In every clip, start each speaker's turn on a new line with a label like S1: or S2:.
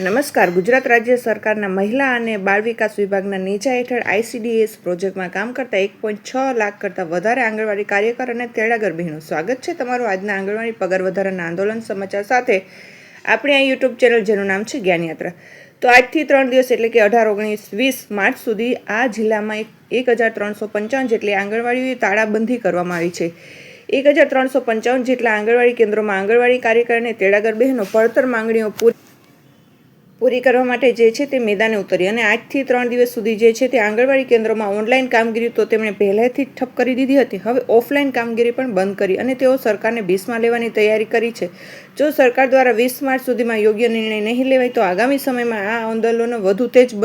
S1: નમસ્કાર. ગુજરાત રાજ્ય સરકારના મહિલા અને બાળ વિકાસ વિભાગના નીચા હેઠળ આઈસીડીએસ પ્રોજેક્ટમાં કામ કરતા 1.6 લાખ કરતાં વધારે આંગણવાડી કાર્યકર અને તેડાગર બહેનો, સ્વાગત છે તમારું આજના આંગણવાડી પગાર વધારાના આંદોલન સમાચાર સાથે. આપણી આ યુટ્યુબ ચેનલ જેનું નામ છે જ્ઞાનયાત્રા. તો આજથી 3 દિવસ એટલે કે 18, 19, 20 માર્ચ સુધી આ જિલ્લામાં 1355 જેટલી આંગણવાડીઓએ તાળાબંધી કરવામાં આવી છે. 1355 જેટલા આંગણવાડી કેન્દ્રોમાં આંગણવાડી કાર્યકર અને તેડાગર બહેનો પડતર માંગણીઓ પૂરી કરવા માટે જે છે તે મેદાને ઉતરી અને આજથી 3 દિવસ સુધી જે છે તે આંગણવાડી કેન્દ્રોમાં ઓનલાઈન કામગીરી તો તેમણે પહેલાથી જ ઠપ કરી દીધી હતી. હવે ઓફલાઈન કામગીરી પણ બંધ કરી અને તેઓ સરકારને ભીસમાં લેવાની તૈયારી કરી છે. જો સરકાર દ્વારા 20 માર્ચ સુધીમાં યોગ્ય નિર્ણય નહીં લેવાય તો આગામી સમયમાં આ આંદોલનો વધુ તેજ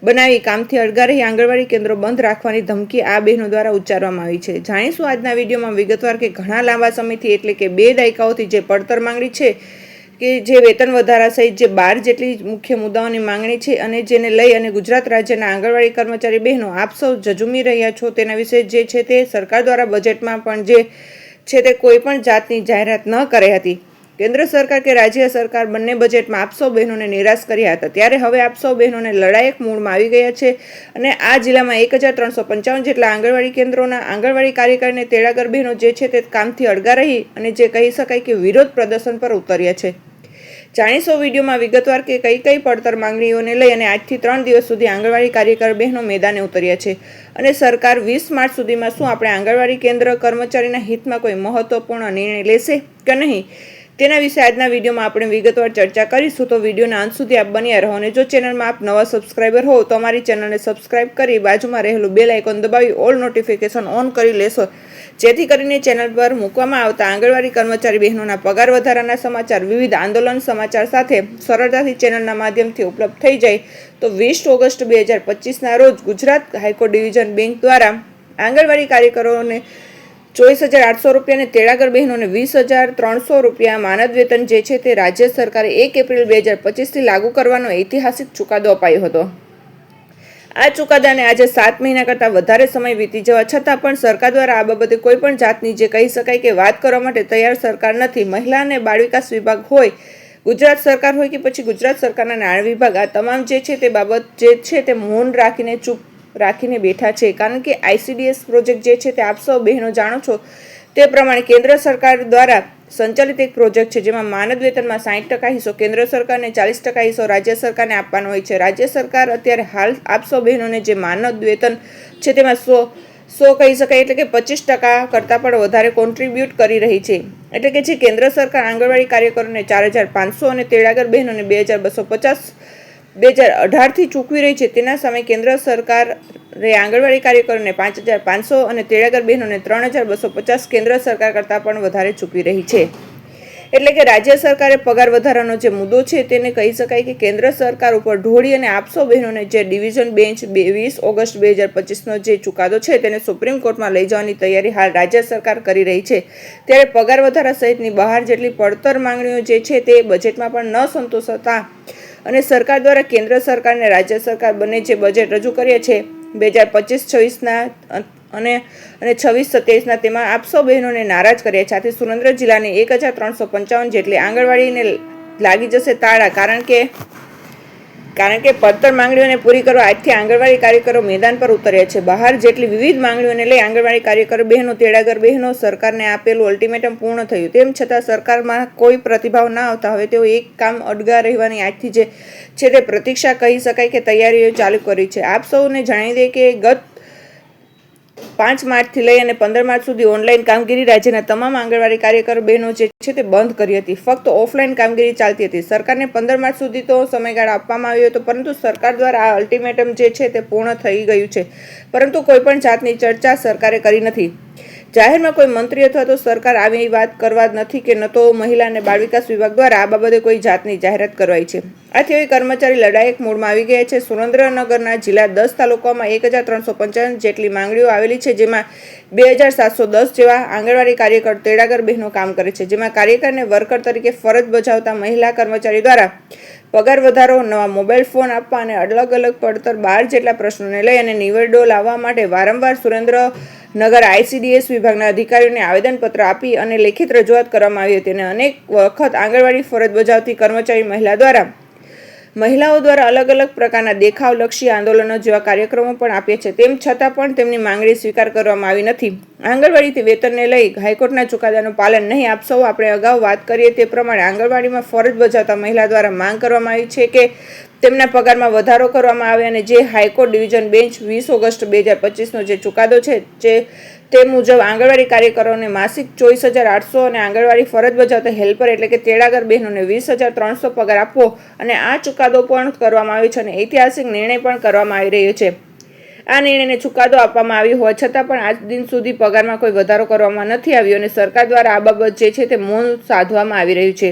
S1: બનાવી કામથી અળગા રહી આંગણવાડી કેન્દ્રો બંધ રાખવાની ધમકી આ બહેનો દ્વારા ઉચ્ચારવામાં આવી છે. જાણીશું આજના વિડીયોમાં વિગતવાર કે ઘણા લાંબા સમયથી એટલે કે 2 દાયકાઓથી જે પડતર માંગણી છે કે જે વેતન વધારા સહિત જે 12 જેટલી મુખ્ય મુદ્દાઓની માંગણી છે અને જેને લઈ અને ગુજરાત રાજ્યના આંગણવાડી કર્મચારી બહેનો આપ સૌ ઝઝૂમી રહ્યા છો તેના વિશે જે છે તે સરકાર દ્વારા બજેટમાં પણ જે છે તે કોઈ પણ જાતની જાહેરાત ન કરી હતી. કેન્દ્ર સરકાર કે રાજ્ય સરકાર બંને બજેટમાં આપ સૌ બહેનોને નિરાશ કર્યા હતા. ત્યારે હવે આપ સૌ બહેનોને લડાયક મૂડમાં આવી ગયા છે અને આ જિલ્લામાં 1355 જેટલા આંગણવાડી કેન્દ્રોના આંગણવાડી કાર્યકર અને તેડાગર બહેનો જે છે તે કામથી અળગા રહી અને જે કહી શકાય કે વિરોધ પ્રદર્શન પર ઉતર્યા છે. જાણીશો વિડીયોમાં વિગતવાર કે કઈ પડતર માંગણીઓને લઈ અને આજથી 3 દિવસ સુધી આંગણવાડી કાર્યકર બહેનો મેદાને ઉતર્યા છે અને સરકાર 20 માર્ચ સુધીમાં શું આપણે આંગણવાડી કેન્દ્ર કર્મચારીના હિતમાં કોઈ મહત્વપૂર્ણ નિર્ણય લેશે કે નહીં તેના વિશે આજના વિડીયોમાં આપણે વિગતવાર ચર્ચા કરીશું. તો વિડીયોના અંત સુધી આપ બન્યા રહો અને જો ચેનલમાં આપ નવા સબસ્ક્રાઈબર હો તો અમારી ચેનલને સબસ્ક્રાઈબ કરી બાજુમાં રહેલું બેલ આઇકોન દબાવી ઓલ નોટિફિકેશન ઓન કરી લેશો, જેથી કરીને ચેનલ પર મૂકવામાં આવતા આંગણવાડી કર્મચારી બહેનોના પગાર વધારાના સમાચાર, વિવિધ આંદોલન સમાચાર સાથે સરળતાથી ચેનલના માધ્યમથી ઉપલબ્ધ થઈ જાય. તો 20 ઓગસ્ટ 2025ના રોજ ગુજરાત હાઈકોર્ટ ડિવિઝન બેન્ચ દ્વારા આંગણવાડી કાર્યકરોને 24,800 રૂપિયા અને તેડાગર બહેનોને 20,300 રૂપિયા માનદ વેતન જે છે તે રાજ્ય સરકારે 1 એપ્રિલ 2025થી લાગુ કરવાનો ઐતિહાસિક ચુકાદો અપાયો હતો. આ ચુકાદાને આજે 7 મહિના કરતાં વધારે સમય વીતી જવા છતાં પણ સરકાર દ્વારા આ બાબતે કોઈ પણ જાતની જે કહી શકાય કે વાત કરવા માટે તૈયાર સરકાર નથી. મહિલા અને બાળ વિકાસ વિભાગ હોય, ગુજરાત સરકાર હોય કે પછી ગુજરાત સરકારના નાણાં વિભાગ, આ તમામ જે છે તે બાબત જે છે તે મૌન રાખીને ચૂપ રાખીને બેઠા છે. કારણ કે આઈસીડીએસ પ્રોજેક્ટ જે છે તે આપ સૌ બહેનો જાણો છો તે પ્રમાણે કેન્દ્ર સરકાર દ્વારા સંચાલિત એક પ્રોજેક્ટ છે જેમાં માનદ વેતનમાં 60% હિસ્સો કેન્દ્ર સરકારને, 40% હિસ્સો રાજ્ય સરકારને આપવાનો હોય છે. રાજ્ય સરકાર અત્યારે હાલ આપ સૌ બહેનોને જે માનદ વેતન છે તેમાં 100 કહી શકાય એટલે કે 25% કરતાં પણ વધારે કોન્ટ્રીબ્યુટ કરી રહી છે. એટલે કે જે કેન્દ્ર સરકાર આંગણવાડી કાર્યકરોને 4,500 અને તેડાગર બહેનોને 2,250 2018થી ચૂકવી રહી છે તેના સામે કેન્દ્ર સરકારે આંગણવાડી કાર્યકરોને 5,500 અને તેડાગર બહેનોને 3,250 કેન્દ્ર સરકાર કરતાં પણ વધારે ચૂકવી રહી છે. એટલે કે રાજ્ય સરકારે પગાર વધારાનો જે મુદ્દો છે તેને કહી શકાય કે કેન્દ્ર સરકાર ઉપર ઢોળી અને આપસો બહેનોને જે ડિવિઝન બેન્ચ 20 ઓગસ્ટ 2025નો જે ચુકાદો છે તેને સુપ્રીમ કોર્ટમાં લઈ જવાની તૈયારી હાલ રાજ્ય સરકાર કરી રહી છે. ત્યારે પગાર વધારા સહિતની બહાર જેટલી પડતર માંગણીઓ જે છે તે બજેટમાં પણ ન સંતોષતા અને સરકાર દ્વારા કેન્દ્ર સરકાર અને રાજ્ય સરકાર બંને જે બજેટ રજૂ કર્યા છે 2025-26ના અને 26-27ના તેમાં આપ સૌ બહેનોને નારાજ કર્યા છે. આથી સુરેન્દ્ર જિલ્લાની 1355 જેટલી આંગણવાડીને લાગી જશે તાળા. કારણ કે પડતર માંગણીઓને પૂરી કરવા આજથી આંગણવાડી કાર્યકરો મેદાન પર ઉતર્યા છે. બહાર જેટલી વિવિધ માંગણીઓને લઈ આંગણવાડી કાર્યકર બહેનો, તેડાગર બહેનો સરકારને આપેલું અલ્ટિમેટમ પૂર્ણ થયું તેમ છતાં સરકારમાં કોઈ પ્રતિભાવ ના આવતા હવે તેઓ એક કામ અડગા રહેવાની આજથી જે છે તે પ્રતીક્ષા કહી શકાય કે તૈયારીઓ ચાલુ કરી છે. આપ સૌને જણાવી દઈએ કે ગત 5 માર્ચથી લઈ અને 15 માર્ચ સુધી ઓનલાઈન કામગીરી રાજ્યના તમામ આંગણવાડી કાર્યકર બહેનો જે છે તે બંધ કરી હતી. ફક્ત ઓફલાઈન કામગીરી ચાલતી હતી. સરકારને 15 માર્ચ સુધી તો સમયગાળો આપવામાં આવ્યો હતો, પરંતુ સરકાર દ્વારા આ અલ્ટિમેટમ જે છે તે પૂર્ણ થઈ ગયું છે. પરંતુ કોઈ પણ જાતની ચર્ચા સરકારે કરી નથી. જાહેરમાં કોઈ મંત્રી અથવા તો સરકાર આવી વાત કરવા નથી કે ન તો મહિલા અને બાળ વિકાસ વિભાગ દ્વારા આ બાબતે કોઈ જાતની જાહેરાત કરવાઈ છે. આથી હવે કર્મચારી લડાયક મૂડમાં આવી ગયા છે. સુરેન્દ્રનગરના જિલ્લા 10 તાલુકાઓમાં 1355 જેટલી માંગણીઓ આવેલી છે, જેમાં 2,710 જેવા આંગણવાડી કાર્યકર તેડાગર બહેનો કામ કરે છે. જેમાં કાર્યકરને વર્કર તરીકે ફરજ બજાવતા મહિલા કર્મચારી દ્વારા પગાર વધારો, નવા મોબાઈલ ફોન આપવા અને અલગ અલગ પડતર 12 જેટલા પ્રશ્નોને લઈ અને નિવેડો લાવવા માટે વારંવાર સુરેન્દ્રનગર આઈસીડીએસ વિભાગના અધિકારીઓને આવેદનપત્ર આપી અને લેખિત રજૂઆત કરવામાં આવી હતી અને અનેક વખત આંગણવાડી ફરજ બજાવતી કર્મચારી મહિલા દ્વારા મહિલાઓ દ્વારા અલગ અલગ પ્રકારના દેખાવલક્ષી આંદોલનો જેવા કાર્યક્રમો પણ આપે છે. તેમ છતાં પણ તેમની માંગણી સ્વીકાર કરવામાં આવી નથી. આંગણવાડી વેતનને લઈ હાઈકોર્ટના ચુકાદાનું પાલન નહીં આપશો. આપણે અગાઉ વાત કરીએ તે પ્રમાણે આંગણવાડીમાં ફરજ બજાવતા મહિલા દ્વારા માંગ કરવામાં આવી છે કે તેમના પગારમાં વધારો કરવામાં આવે અને જે હાઈકોર્ટ ડિવિઝન બેન્ચ 20 ઓગસ્ટ 2025નો જે ચુકાદો છે તે મુજબ આંગણવાડી કાર્યકરોને માસિક 24,800 અને આંગણવાડી ફરજ બજાવતા હેલ્પર એટલે કે તેડાગર બહેનોને 20,300 પગાર આપવો અને આ ચુકાદો પણ કરવામાં આવ્યો છે અને ઐતિહાસિક નિર્ણય પણ કરવામાં આવી રહ્યો છે. આ નિર્ણયને ચુકાદો આપવામાં આવ્યો હોવા છતાં પણ આજ દિન સુધી પગારમાં કોઈ વધારો કરવામાં નથી આવ્યો અને સરકાર દ્વારા આ બાબત જે છે તે મૌન સાધવામાં આવી રહ્યું છે.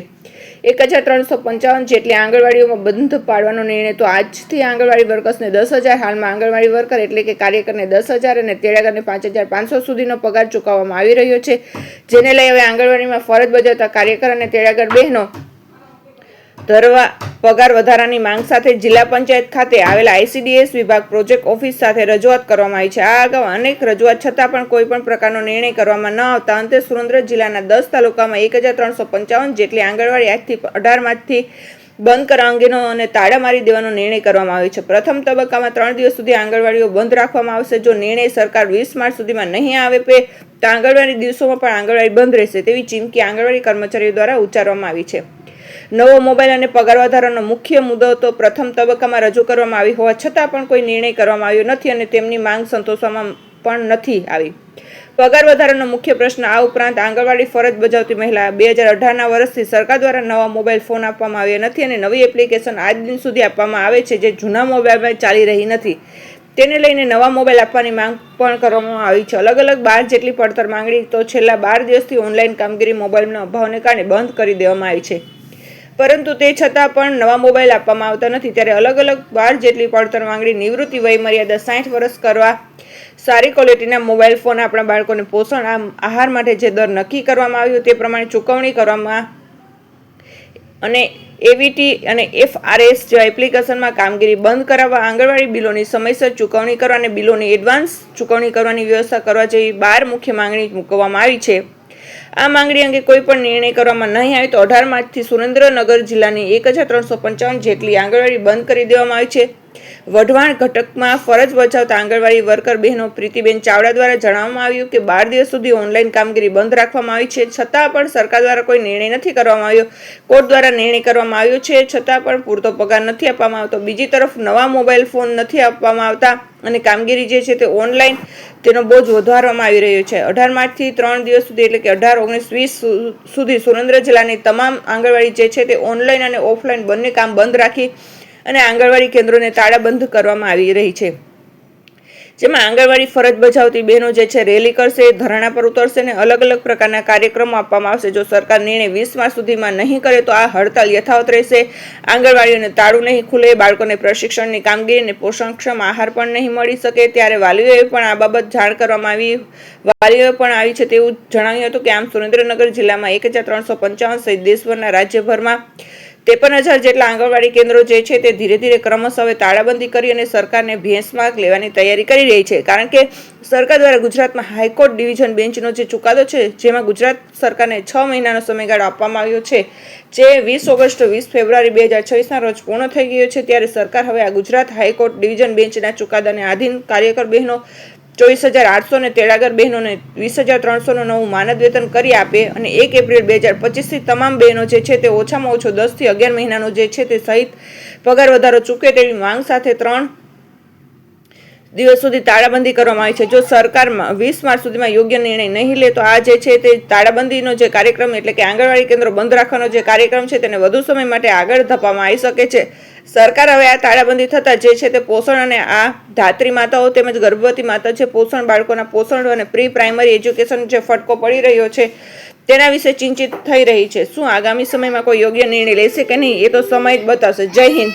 S1: 1,355 જેટલી આંગણવાડીઓમાં બંધ પાડવાનો નિર્ણય તો આજથી આંગણવાડી વર્કર્સને 10,000 હાલમાં આંગણવાડી વર્કર એટલે કે કાર્યકરને 10,000 અને તેડાગરને 5,500 સુધીનો પગાર ચૂકવવામાં આવી રહ્યો છે. જેને લઈ હવે આંગણવાડીમાં ફરજ બજાવતા કાર્યકર અને તેડાગર બહેનો પગાર વધારાની માંગ સાથે જિલ્લા પંચાયત ખાતે આવેલા ICDS વિભાગ પ્રોજેક્ટ ઓફિસ સાથે રજૂઆત કરવામાં આવી છે. આ અગાઉ અનેક રજૂઆત છતાં પણ કોઈ પણ પ્રકારનો નિર્ણય કરવામાં ન આવતા અંતે સુરેન્દ્રનગર જિલ્લાના 10 તાલુકામાં 1,355 જેટલી આંગણવાડી આજથી 18 માર્ચથી બંધ કરવા અંગેનો અને તાળા મારી દેવાનો નિર્ણય કરવામાં આવ્યો છે. પ્રથમ તબક્કામાં 3 દિવસ સુધી આંગણવાડીઓ બંધ રાખવામાં આવશે. જો નિર્ણય સરકાર 20 માર્ચ સુધીમાં નહીં આવે તો આંગણવાડી દિવસોમાં પણ આંગણવાડી બંધ રહેશે તેવી ચીમકી આંગણવાડી કર્મચારીઓ દ્વારા ઉચ્ચારવામાં આવી છે. નવો મોબાઈલ અને પગાર વધારાનો મુખ્ય મુદ્દો તો પ્રથમ તબક્કામાં રજૂ કરવામાં આવી હોવા છતાં પણ કોઈ નિર્ણય કરવામાં આવ્યો નથી અને તેમની માંગ સંતોષવામાં પણ નથી આવી. પગાર વધારાનો મુખ્ય પ્રશ્ન આ ઉપરાંત આંગણવાડી ફરજ બજાવતી મહિલા 2018ના વર્ષથી સરકાર દ્વારા નવા મોબાઈલ ફોન આપવામાં આવ્યા નથી અને નવી એપ્લિકેશન આજ દિન સુધી આપવામાં આવે છે જે જૂના મોબાઈલમાં ચાલી રહી નથી. તેને લઈને નવા મોબાઈલ આપવાની માંગ પણ કરવામાં આવી છે. અલગ અલગ 12 જેટલી પડતર માંગણી તો છેલ્લા 12 દિવસથી ઓનલાઈન કામગીરી મોબાઈલના અભાવને કારણે બંધ કરી દેવામાં આવી છે. પરંતુ તે છતાં પણ નવા મોબાઈલ આપવામાં આવતા નથી. ત્યારે અલગ અલગ 12 જેટલી પડતર માંગણી નિવૃત્તિ વય મર્યાદા 60 વર્ષ કરવા, સારી ક્વોલિટીના મોબાઈલ ફોન આપણા બાળકોને પોષણ આહાર માટે જે દર નક્કી કરવામાં આવ્યો તે પ્રમાણે ચૂકવણી કરવામાં અને AVT અને FRS જેવા એપ્લિકેશનમાં કામગીરી બંધ કરાવવા, આંગણવાડી બિલોની સમયસર ચૂકવણી કરવા અને બિલોની એડવાન્સ ચૂકવણી કરવાની વ્યવસ્થા કરવા જેવી 12 મુખ્ય માંગણી મૂકવામાં આવી છે. આ માંગણી અંગે કોઈ પણ નિર્ણય કરવામાં નહીં આવે તો 18 માર્ચથી સુરેન્દ્રનગર જિલ્લાની 1,355 જેટલી આંગણવાડી બંધ કરી દેવામાં આવી છે. વઢવાણ ઘટકમાં ફરજ બજાવતા આંગણવાડી વર્કર બહેનો પ્રીતિબેન ચાવડા દ્વારા જણાવવામાં આવ્યું કે 12 દિવસ સુધી ઓનલાઈન કામગીરી બંધ રાખવામાં આવી છે. છતાં પણ સરકાર દ્વારા કોઈ નિર્ણય નથી કરવામાં આવ્યો. કોર્ટ દ્વારા નિર્ણય કરવામાં આવ્યો છે છતાં પણ પૂરતો પગાર નથી આપવામાં આવતો. બીજી તરફ નવા મોબાઈલ ફોન નથી આપવામાં આવતા અને કામગીરી જે છે તે ઓનલાઈન તેનો બોજ વધારવામાં આવી રહ્યો છે. 18 માર્ચથી 3 દિવસ સુધી એટલે કે 18, 19, 20 સુધી સુરેન્દ્રનગર જિલ્લાની તમામ આંગણવાડી જે છે તે ઓનલાઈન અને ઓફલાઈન બંને કામ બંધ રાખી અને આંગણવાડી કેન્દ્રોને તાળાબંધ કરવામાં આવી રહી છે. જેમાં આંગણવાડી ફરજ બજાવતી બહેનો જે છે રેલી કરશે, ધરણા પર ઉતરશે અને અલગ અલગ પ્રકારના કાર્યક્રમો આપવામાં આવશે. જો સરકાર નિર્ણય 20 માર્ચ સુધીમાં નહીં કરે તો આ હડતાલ યથાવત રહેશે. આંગણવાડીઓને તાળું નહીં ખુલે, બાળકોને પ્રશિક્ષણની કામગીરી અને પોષણક્ષમ આહાર પણ નહીં મળી શકે. ત્યારે વાલીઓએ પણ આ બાબત જાણ કરવામાં આવી છે તેવું જણાવ્યું હતું કે આમ સુરેન્દ્રનગર જિલ્લામાં 1,355 સહિત દેશભરના રાજ્યભરમાં 53,000 જેટલા આંગણવાડી કેન્દ્રો જે છે તે ધીરે ધીરે ક્રમશઃ હવે તાળાબંધી કરી અને સરકારને ભેંસમાં લેવાની તૈયારી કરી રહી છે. કારણ કે સરકાર દ્વારા ગુજરાતમાં હાઈકોર્ટ ડિવિઝન બેન્ચનો જે ચુકાદો છે જેમાં ગુજરાત સરકારને 6 મહિનાનો સમયગાળો આપવામાં આવ્યો છે જે 20 ઓગસ્ટ 20 ફેબ્રુઆરી 2026ના રોજ પૂર્ણ થઈ ગયો છે. ત્યારે સરકાર હવે આ ગુજરાત હાઈકોર્ટ ડિવિઝન બેન્ચના ચુકાદાને આધીન કાર્યકર બહેનો 24,800 અને તેડાગર બહેનોને 20,300નું નવું માનદ વેતન કરી આપે અને 1 એપ્રિલ 2025થી તમામ બહેનો જે છે તે ઓછામાં ઓછો 10 થી 11 મહિનાનો જે છે તે સહિત પગાર વધારો ચૂકે તેવી માંગ સાથે 3 દિવસ સુધી તાળાબંધી કરવામાં આવી છે. જો સરકારમાં 20 માર્ચ સુધીમાં યોગ્ય નિર્ણય નહીં લે તો આ જે છે તે તાળાબંધીનો જે કાર્યક્રમ એટલે કે આંગણવાડી કેન્દ્રો બંધ રાખવાનો જે કાર્યક્રમ છે તેને વધુ સમય માટે આગળ ધપાવવામાં આવી શકે છે. સરકાર હવે આ તાળાબંધી થતાં જે છે તે પોષણ અને આ ધાત્રી માતાઓ તેમજ ગર્ભવતી માતા છે પોષણ બાળકોના પોષણ અને પ્રી પ્રાઇમરી એજ્યુકેશન જે ફટકો પડી રહ્યો છે તેના વિશે ચિંતિત થઈ રહી છે. શું આગામી સમયમાં કોઈ યોગ્ય નિર્ણય લેશે કે નહીં એ તો સમય જ બતાવશે. જય હિન્દ.